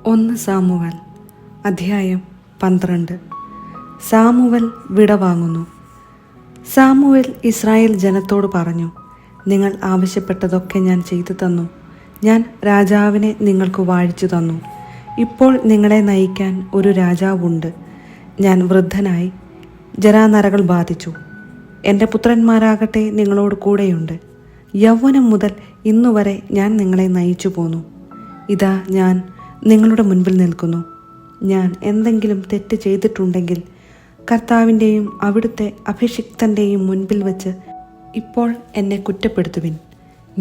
1 Samuel അധ്യായം 12. Samuel വിടവാങ്ങുന്നു. Samuel Israel ജനത്തോട് പറഞ്ഞു, നിങ്ങൾ ആവശ്യപ്പെട്ടതൊക്കെ ഞാൻ ചെയ്തു തന്നു. ഞാൻ രാജാവിനെ നിങ്ങൾക്ക് വാഴിച്ചു തന്നു. ഇപ്പോൾ നിങ്ങളെ നയിക്കാൻ ഒരു രാജാവുണ്ട്. ഞാൻ വൃദ്ധനായി, ജരാനരകൾ ബാധിച്ചു. എൻ്റെ പുത്രന്മാരാകട്ടെ നിങ്ങളോട് കൂടെയുണ്ട്. യൗവനം മുതൽ ഇന്നുവരെ ഞാൻ നിങ്ങളെ നയിച്ചു പോന്നു. ഇതാ ഞാൻ നിങ്ങളുടെ മുൻപിൽ നിൽക്കുന്നു. ഞാൻ എന്തെങ്കിലും തെറ്റ് ചെയ്തിട്ടുണ്ടെങ്കിൽ കർത്താവിൻ്റെയും അവിടുത്തെ അഭിഷിക്തൻ്റെയും മുൻപിൽ വച്ച് ഇപ്പോൾ എന്നെ കുറ്റപ്പെടുത്തുവിൻ.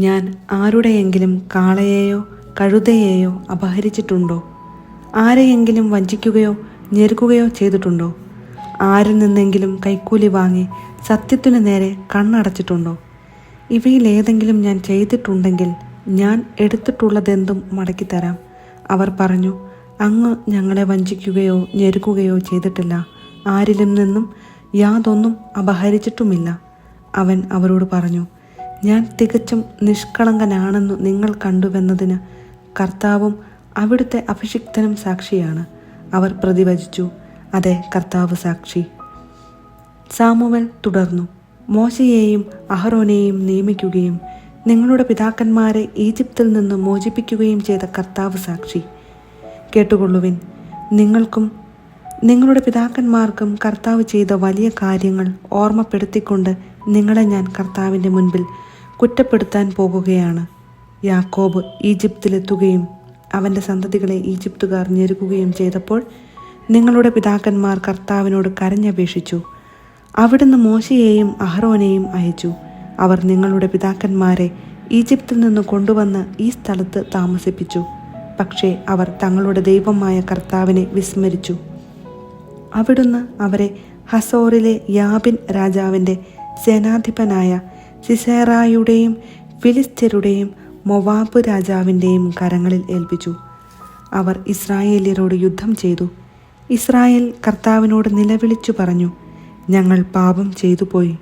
ഞാൻ ആരുടെയെങ്കിലും കാളയെയോ കഴുതയെയോ അപഹരിച്ചിട്ടുണ്ടോ? ആരെയെങ്കിലും വഞ്ചിക്കുകയോ ഞെരുക്കുകയോ ചെയ്തിട്ടുണ്ടോ? ആരിൽ നിന്നെങ്കിലും കൈക്കൂലി വാങ്ങി സത്യത്തിനു നേരെ കണ്ണടച്ചിട്ടുണ്ടോ? ഇവയിലേതെങ്കിലും ഞാൻ ചെയ്തിട്ടുണ്ടെങ്കിൽ ഞാൻ എടുത്തിട്ടുള്ളതെന്തും മടക്കിത്തരാം. അവർ പറഞ്ഞു, അങ്ങ് ഞങ്ങളെ വഞ്ചിക്കുകയോ ഞെരുക്കുകയോ ചെയ്തിട്ടില്ല. ആരിലും നിന്നും യാതൊന്നും അപഹരിച്ചിട്ടുമില്ല. അവൻ അവരോട് പറഞ്ഞു, ഞാൻ തികച്ചും നിഷ്കളങ്കനാണെന്നു നിങ്ങൾ കണ്ടുവെന്നതിന് കർത്താവും അവിടുത്തെ അഭിഷിക്തനും സാക്ഷിയാണ്. അവർ പ്രതിവചിച്ചു, അതെ, കർത്താവ് സാക്ഷി. സാമുവൽ തുടർന്നു, മോശയെയും അഹരോനെയും നിയമിക്കുകയും നിങ്ങളുടെ പിതാക്കന്മാരെ ഈജിപ്തിൽ നിന്ന് മോചിപ്പിക്കുകയും ചെയ്ത കർത്താവ് സാക്ഷി. കേട്ടുകൊള്ളുവിൻ. നിങ്ങൾക്കും നിങ്ങളുടെ പിതാക്കന്മാർക്കും കർത്താവ് ചെയ്ത വലിയ കാര്യങ്ങൾ ഓർമ്മപ്പെടുത്തിക്കൊണ്ട് നിങ്ങളെ ഞാൻ കർത്താവിൻ്റെ മുൻപിൽ കുറ്റപ്പെടുത്താൻ പോകുകയാണ്. യാക്കോബ് ഈജിപ്തിലെത്തുകയും അവൻ്റെ സന്തതികളെ ഈജിപ്തുകാർ ഞെരുക്കുകയും ചെയ്തപ്പോൾ നിങ്ങളുടെ പിതാക്കന്മാർ കർത്താവിനോട് കരഞ്ഞപേക്ഷിച്ചു. അവിടുന്ന് മോശയെയും അഹരോനെയും അയച്ചു. അവർ നിങ്ങളുടെ പിതാക്കന്മാരെ ഈജിപ്തിൽ നിന്ന് കൊണ്ടുവന്ന് ഈ സ്ഥലത്ത് താമസിപ്പിച്ചു. പക്ഷേ അവർ തങ്ങളുടെ ദൈവമായ കർത്താവിനെ വിസ്മരിച്ചു. അവിടുന്ന് അവരെ ഹസോറിലെ യാബിൻ രാജാവിൻ്റെ സേനാധിപനായ സിസേറായുടെയും ഫിലിസ്ത്യരുടെയും മൊവാബ് രാജാവിൻ്റെയും കരങ്ങളിൽ ഏൽപ്പിച്ചു. അവർ ഇസ്രായേല്യരോട് യുദ്ധം ചെയ്തു. ഇസ്രായേൽ കർത്താവിനോട് നിലവിളിച്ചു പറഞ്ഞു, ഞങ്ങൾ പാപം ചെയ്തു പോയി.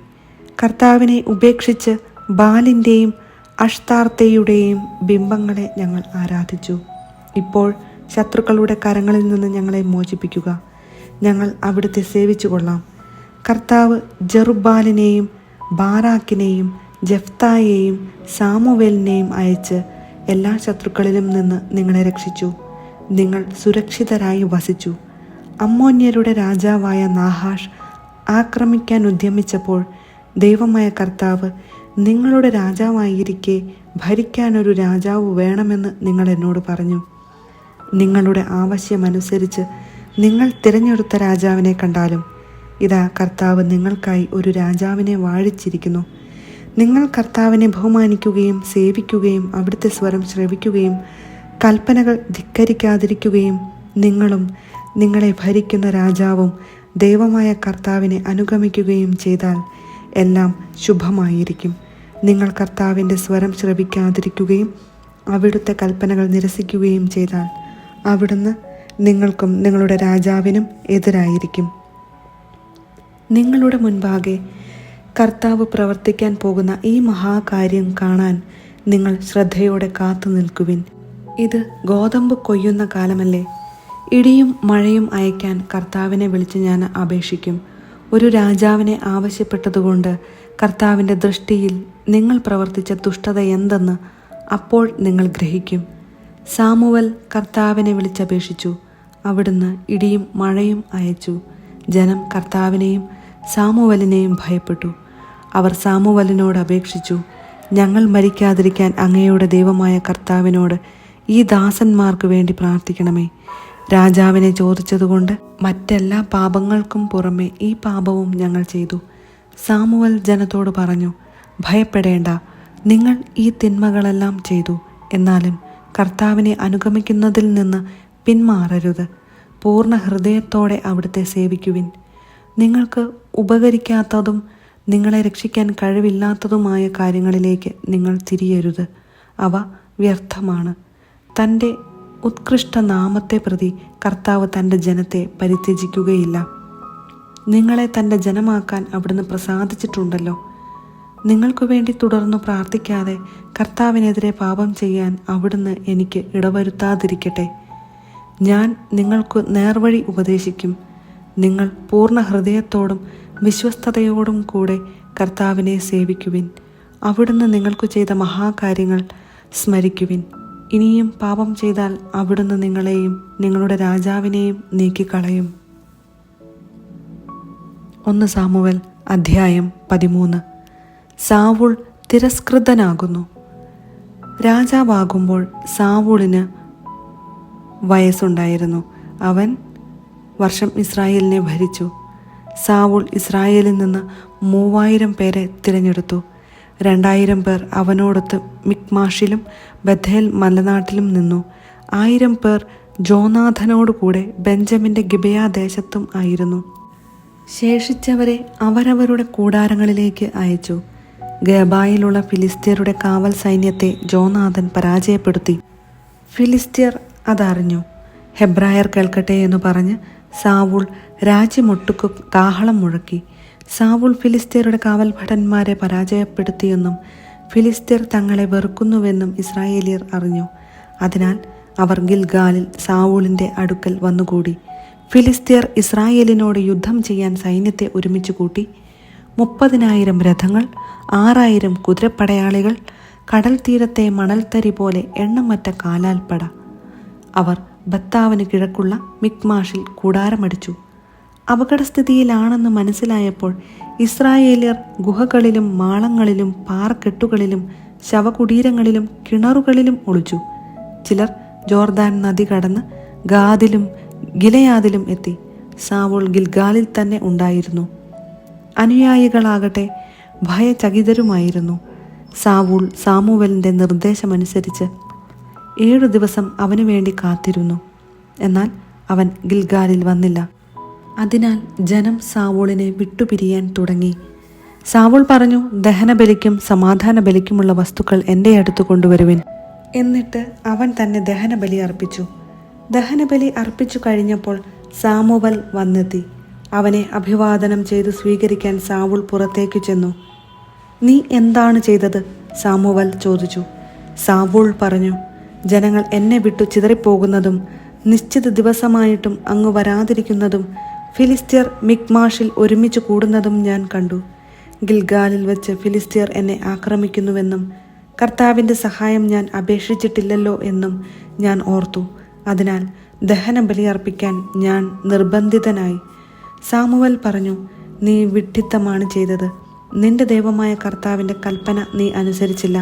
കർത്താവിനെ ഉപേക്ഷിച്ച് ബാലിൻ്റെയും അഷ്താർത്തയുടെയും ബിംബങ്ങളെ ഞങ്ങൾ ആരാധിച്ചു. ഇപ്പോൾ ശത്രുക്കളുടെ കരങ്ങളിൽ നിന്ന് ഞങ്ങളെ മോചിപ്പിക്കുക. ഞങ്ങൾ അവിടുത്തെ സേവിച്ചു കൊള്ളാം. കർത്താവ് ജെറുബ്ബാലിനെയും ബാറാക്കിനെയും ജെഫ്തായെയും സാമുവേലിനെയും അയച്ച് എല്ലാ ശത്രുക്കളിലും നിന്ന് നിങ്ങളെ രക്ഷിച്ചു. നിങ്ങൾ സുരക്ഷിതരായി വസിച്ചു. അമ്മോന്യരുടെ രാജാവായ നാഹാഷ് ആക്രമിക്കാൻ ഉദ്യമിച്ചപ്പോൾ ദൈവമായ കർത്താവ് നിങ്ങളുടെ രാജാവായിരിക്കെ ഭരിക്കാനൊരു രാജാവ് വേണമെന്ന് നിങ്ങൾ എന്നോട് പറഞ്ഞു. നിങ്ങളുടെ ആവശ്യമനുസരിച്ച് നിങ്ങൾ തിരഞ്ഞെടുത്ത രാജാവിനെ കണ്ടാലും ഇതാ കർത്താവ് നിങ്ങൾക്കായി ഒരു രാജാവിനെ വാഴിച്ചിരിക്കുന്നു. നിങ്ങൾ കർത്താവിനെ ബഹുമാനിക്കുകയും സേവിക്കുകയും അവിടുത്തെ സ്വരം ശ്രവിക്കുകയും കൽപ്പനകൾ ധിക്കരിക്കാതിരിക്കുകയും നിങ്ങളും നിങ്ങളെ ഭരിക്കുന്ന രാജാവും ദൈവമായ കർത്താവിനെ അനുഗമിക്കുകയും ചെയ്താൽ എല്ലാം ശുഭമായിരിക്കും. നിങ്ങൾ കർത്താവിൻ്റെ സ്വരം ശ്രവിക്കാതിരിക്കുകയും അവിടുത്തെ കൽപ്പനകൾ നിരസിക്കുകയും ചെയ്താൽ അവിടുന്ന് നിങ്ങൾക്കും നിങ്ങളുടെ രാജാവിനും എതിരായിരിക്കും. നിങ്ങളുടെ മുൻപാകെ കർത്താവ് പ്രവർത്തിക്കാൻ പോകുന്ന ഈ മഹാകാര്യം കാണാൻ നിങ്ങൾ ശ്രദ്ധയോടെ കാത്തു നിൽക്കുവിൻ. ഇത് ഗോതമ്പ് കൊയ്യുന്ന കാലമല്ലേ? ഇടിയും മഴയും അയക്കാൻ കർത്താവിനെ വിളിച്ച് ഞാൻ അപേക്ഷിക്കും. ഒരു രാജാവിനെ ആവശ്യപ്പെട്ടതുകൊണ്ട് കർത്താവിൻ്റെ ദൃഷ്ടിയിൽ നിങ്ങൾ പ്രവർത്തിച്ച ദുഷ്ടത എന്തെന്ന് അപ്പോൾ നിങ്ങൾ ഗ്രഹിക്കും. സാമുവൽ കർത്താവിനെ വിളിച്ചപേക്ഷിച്ചു. അവിടുന്ന് ഇടിയും മഴയും അയച്ചു. ജനം കർത്താവിനെയും സാമുവലിനെയും ഭയപ്പെട്ടു. അവർ സാമുവലിനോട് അപേക്ഷിച്ചു, ഞങ്ങൾ മരിക്കാതിരിക്കാൻ അങ്ങയുടെ ദൈവമായ കർത്താവിനോട് ഈ ദാസന്മാർക്ക് വേണ്ടി പ്രാർത്ഥിക്കണമേ. രാജാവിനെ ചോദിച്ചതുകൊണ്ട് മറ്റെല്ലാ പാപങ്ങൾക്കും പുറമെ ഈ പാപവും ഞങ്ങൾ ചെയ്തു. സാമുവൽ ജനത്തോട് പറഞ്ഞു, ഭയപ്പെടേണ്ട, നിങ്ങൾ ഈ തിന്മകളെല്ലാം ചെയ്തു. എന്നാലും കർത്താവിനെ അനുഗമിക്കുന്നതിൽ നിന്ന് പിന്മാറരുത്. പൂർണ്ണ ഹൃദയത്തോടെ അവിടുത്തെ സേവിക്കുവിൻ. നിങ്ങൾക്ക് ഉപകരിക്കാത്തതും നിങ്ങളെ രക്ഷിക്കാൻ കഴിവില്ലാത്തതുമായ കാര്യങ്ങളിലേക്ക് നിങ്ങൾ തിരിയരുത്. അവ വ്യർത്ഥമാണ്. തൻ്റെ ഉത്കൃഷ്ട നാമത്തെ പ്രതി കർത്താവ് തൻ്റെ ജനത്തെ പരിത്യജിക്കുകയില്ല. നിങ്ങളെ തൻ്റെ ജനമാക്കാൻ അവിടുന്ന് പ്രസാദിച്ചിട്ടുണ്ടല്ലോ. നിങ്ങൾക്കു വേണ്ടി തുടർന്നു പ്രാർത്ഥിക്കാതെ കർത്താവിനെതിരെ പാപം ചെയ്യാൻ അവിടുന്ന് എനിക്ക് ഇടവരുത്താതിരിക്കട്ടെ. ഞാൻ നിങ്ങൾക്ക് നേർവഴി ഉപദേശിക്കും. നിങ്ങൾ പൂർണ്ണ ഹൃദയത്തോടും വിശ്വസ്തയോടും കൂടെ കർത്താവിനെ സേവിക്കുവിൻ. അവിടുന്ന് നിങ്ങൾക്ക് ചെയ്ത മഹാകാര്യങ്ങൾ സ്മരിക്കുവിൻ. ഇനിയും പാപം ചെയ്താൽ അവിടുന്ന് നിങ്ങളെയും നിങ്ങളുടെ രാജാവിനെയും നീക്കിക്കളയും. 1 സാമുവേൽ അധ്യായം 13. സാവൂൾ തിരസ്കൃതനാകുന്നു. രാജാവാകുമ്പോൾ സാവൂളിന് വയസ്സുണ്ടായിരുന്നു. അവൻ വർഷം ഇസ്രായേലിനെ ഭരിച്ചു. സാവൂൾ ഇസ്രായേലിൽ നിന്ന് 3000 പേരെ തിരഞ്ഞെടുത്തു. 2000 പേർ അവനോടൊത്ത് മിക്മാഷിലും ബഥേൽ മലനാട്ടിലും നിന്നു. 1000 പേർ ജോനാഥനോടുകൂടെ ബെഞ്ചമിൻ്റെ ഗിബെയ ദേശത്തും ആയിരുന്നു. ശേഷിച്ചവരെ അവരവരുടെ കൂടാരങ്ങളിലേക്ക് അയച്ചു. ഗബായിലുള്ള ഫിലിസ്ത്യരുടെ കാവൽ സൈന്യത്തെ ജോനാഥൻ പരാജയപ്പെടുത്തി. ഫിലിസ്ത്യർ അതറിഞ്ഞു. ഹെബ്രായർ കേൾക്കട്ടെ എന്ന് പറഞ്ഞ് സാവൂൾ രാജ്യമൊട്ടുക്കു കാഹളം മുഴക്കി. സാവൂൾ ഫിലിസ്ത്യരുടെ കാവൽഭടന്മാരെ പരാജയപ്പെടുത്തിയെന്നും ഫിലിസ്ത്യർ തങ്ങളെ വെറുക്കുന്നുവെന്നും ഇസ്രായേലിയർ അറിഞ്ഞു. അതിനാൽ അവർ ഗിൽഗാലിൽ സാവൂളിൻ്റെ അടുക്കൽ വന്നുകൂടി. ഫിലിസ്ത്യർ ഇസ്രായേലിനോട് യുദ്ധം ചെയ്യാൻ സൈന്യത്തെ ഒരുമിച്ച് കൂട്ടി. 30,000 രഥങ്ങൾ, 6,000 കുതിരപ്പടയാളികൾ, കടൽ തീരത്തെ മണൽത്തരി പോലെ എണ്ണമറ്റ കാലാൽപ്പട. അവർ ബത്താവിന് കിഴക്കുള്ള മിക്മാഷിൽ കൂടാരമടിച്ചു. അപകടസ്ഥിതിയിലാണെന്ന് മനസ്സിലായപ്പോൾ ഇസ്രായേലിയർ ഗുഹകളിലും മാളങ്ങളിലും പാറക്കെട്ടുകളിലും ശവകുടീരങ്ങളിലും കിണറുകളിലും ഒളിച്ചു. ചിലർ ജോർദാൻ നദി കടന്ന് ഗാദിലും ഗിലെയാദിലും എത്തി. സാവൂൾ ഗിൽഗാലിൽ തന്നെ ഉണ്ടായിരുന്നു. അനുയായികളാകട്ടെ ഭയചകിതരുമായിരുന്നു. സാവൂൾ സാമുവേലിൻ്റെ നിർദ്ദേശമനുസരിച്ച് 7 ദിവസം അവനു വേണ്ടി കാത്തിരുന്നു. എന്നാൽ അവൻ ഗിൽഗാലിൽ വന്നില്ല. അതിനാൽ ജനം സാവൂളിനെ വിട്ടുപിരിയാൻ തുടങ്ങി. സാവൂൾ പറഞ്ഞു, ദഹനബലിക്കും സമാധാന ബലിക്കുമുള്ള വസ്തുക്കൾ എൻ്റെ അടുത്ത് കൊണ്ടുവരുവിൻ. എന്നിട്ട് അവൻ തന്നെ ദഹനബലി അർപ്പിച്ചു. ദഹനബലി അർപ്പിച്ചു കഴിഞ്ഞപ്പോൾ സാമുവൽ വന്നെത്തി. അവനെ അഭിവാദനം ചെയ്ത് സ്വീകരിക്കാൻ സാവൂൾ പുറത്തേക്ക് ചെന്നു. നീ എന്താണ് ചെയ്തത്? സാമുവൽ ചോദിച്ചു. സാവൂൾ പറഞ്ഞു, ജനങ്ങൾ എന്നെ വിട്ടു ചിതറിപ്പോകുന്നതും നിശ്ചിത ദിവസമായിട്ടും അങ്ങ് വരാതിരിക്കുന്നതും ഫിലിസ്ത്യർ മിക്മാഷിൽ ഒരുമിച്ച് കൂടുന്നതും ഞാൻ കണ്ടു. ഗിൽഗാലിൽ വെച്ച് ഫിലിസ്ത്യർ എന്നെ ആക്രമിക്കുന്നുവെന്നും കർത്താവിൻ്റെ സഹായം ഞാൻ അപേക്ഷിച്ചിട്ടില്ലല്ലോ എന്നും ഞാൻ ഓർത്തു. അതിനാൽ ദഹനബലി അർപ്പിക്കാൻ ഞാൻ നിർബന്ധിതനായി. സാമുവൽ പറഞ്ഞു, നീ വിഡ്ഢിത്തമാണ് ചെയ്തത്. നിന്റെ ദൈവമായ കർത്താവിൻ്റെ കൽപ്പന നീ അനുസരിച്ചില്ല.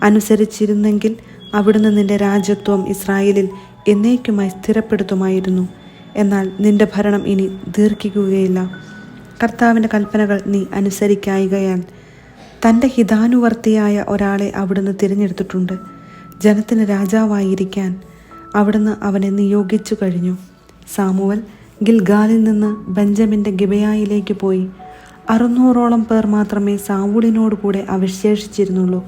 അനുസരിച്ചിരുന്നെങ്കിൽ അവിടുന്ന് നിന്റെ രാജ്യത്വം ഇസ്രായേലിൽ എന്നേക്കുമായി സ്ഥിരപ്പെടുത്തുമായിരുന്നു. എന്നാൽ നിന്റെ ഭരണം ഇനി ദീർഘിക്കുകയില്ല. കർത്താവിൻ്റെ കൽപ്പനകൾ നീ അനുസരിക്കായികയാൽ തൻ്റെ ഹിതാനുവർത്തിയായ ഒരാളെ അവിടുന്ന് തിരഞ്ഞെടുത്തിട്ടുണ്ട്. ജനത്തിന് രാജാവായിരിക്കാൻ അവിടുന്ന് അവനെ നിയോഗിച്ചു കഴിഞ്ഞു. സാമുവൽ ഗിൽഗാലിൽ നിന്ന് ബെഞ്ചമിൻ്റെ ഗിബെയയിലേക്ക് പോയി. 600ഓളം പേർ മാത്രമേ സാവൂളിനോട് കൂടെ അവശേഷിച്ചിരുന്നുള്ളൂ.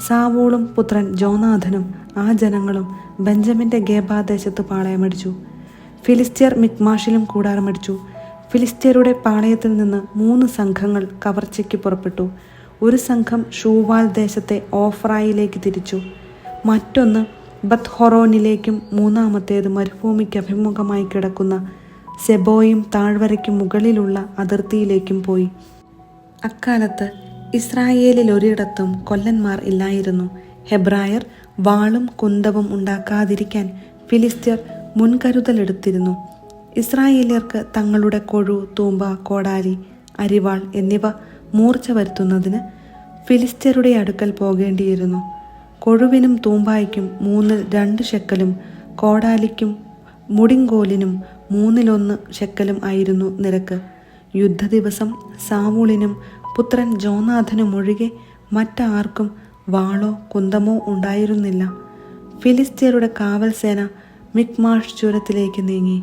സാവൂളും പുത്രൻ ജോനാഥനും ആ ജനങ്ങളും ബെഞ്ചമിൻ്റെ ഗേബാദേശത്ത് പാളയമടിച്ചു. ഫിലിസ്ത്യർ മിക്മാഷിലും കൂടാരമടിച്ചു. ഫിലിസ്ത്യരുടെ പാളയത്തിൽ നിന്ന് 3 സംഘങ്ങൾ കവർച്ചയ്ക്ക് പുറപ്പെട്ടു. ഒരു സംഘം ഷൂവാൽ ദേശത്തെ ഓഫ്രായിലേക്ക് തിരിച്ചു. മറ്റൊന്ന് ബത്ത്ഹൊറോനിലേക്കും മൂന്നാമത്തേത് മരുഭൂമിക്ക് അഭിമുഖമായി കിടക്കുന്ന സെബോയും താഴ്വരയ്ക്ക് മുകളിലുള്ള അതിർത്തിയിലേക്കും പോയി. അക്കാലത്ത് ഇസ്രായേലിൽ ഒരിടത്തും കൊല്ലന്മാർ ഇല്ലായിരുന്നു. ഹെബ്രായർ വാളും കുന്തവും ഉണ്ടാക്കാതിരിക്കാൻ ഫിലിസ്ത്യർ മുൻകരുതലെടുത്തിരുന്നു. ഇസ്രായേലിയർക്ക് തങ്ങളുടെ കൊഴു, തൂമ്പ, കോടാലി, അരിവാൾ എന്നിവ മൂർച്ച വരുത്തുന്നതിന് ഫിലിസ്ത്യരുടെ അടുക്കൽ പോകേണ്ടിയിരുന്നു. കൊഴുവിനും തൂമ്പായ്ക്കും 2 ഷെക്കലും കോടാലിക്കും മുടിങ്കോലിനും 1 ഷെക്കലും ആയിരുന്നു നിരക്ക്. യുദ്ധദിവസം സാവൂളിനും പുത്രൻ ജോനാഥനും ഒഴികെ മറ്റാർക്കും വാളോ കുന്തമോ ഉണ്ടായിരുന്നില്ല. ഫിലിസ്ത്യരുടെ കാവൽ സേന മിക്മാഷ് ചുരത്തിലേക്ക് നീങ്ങി.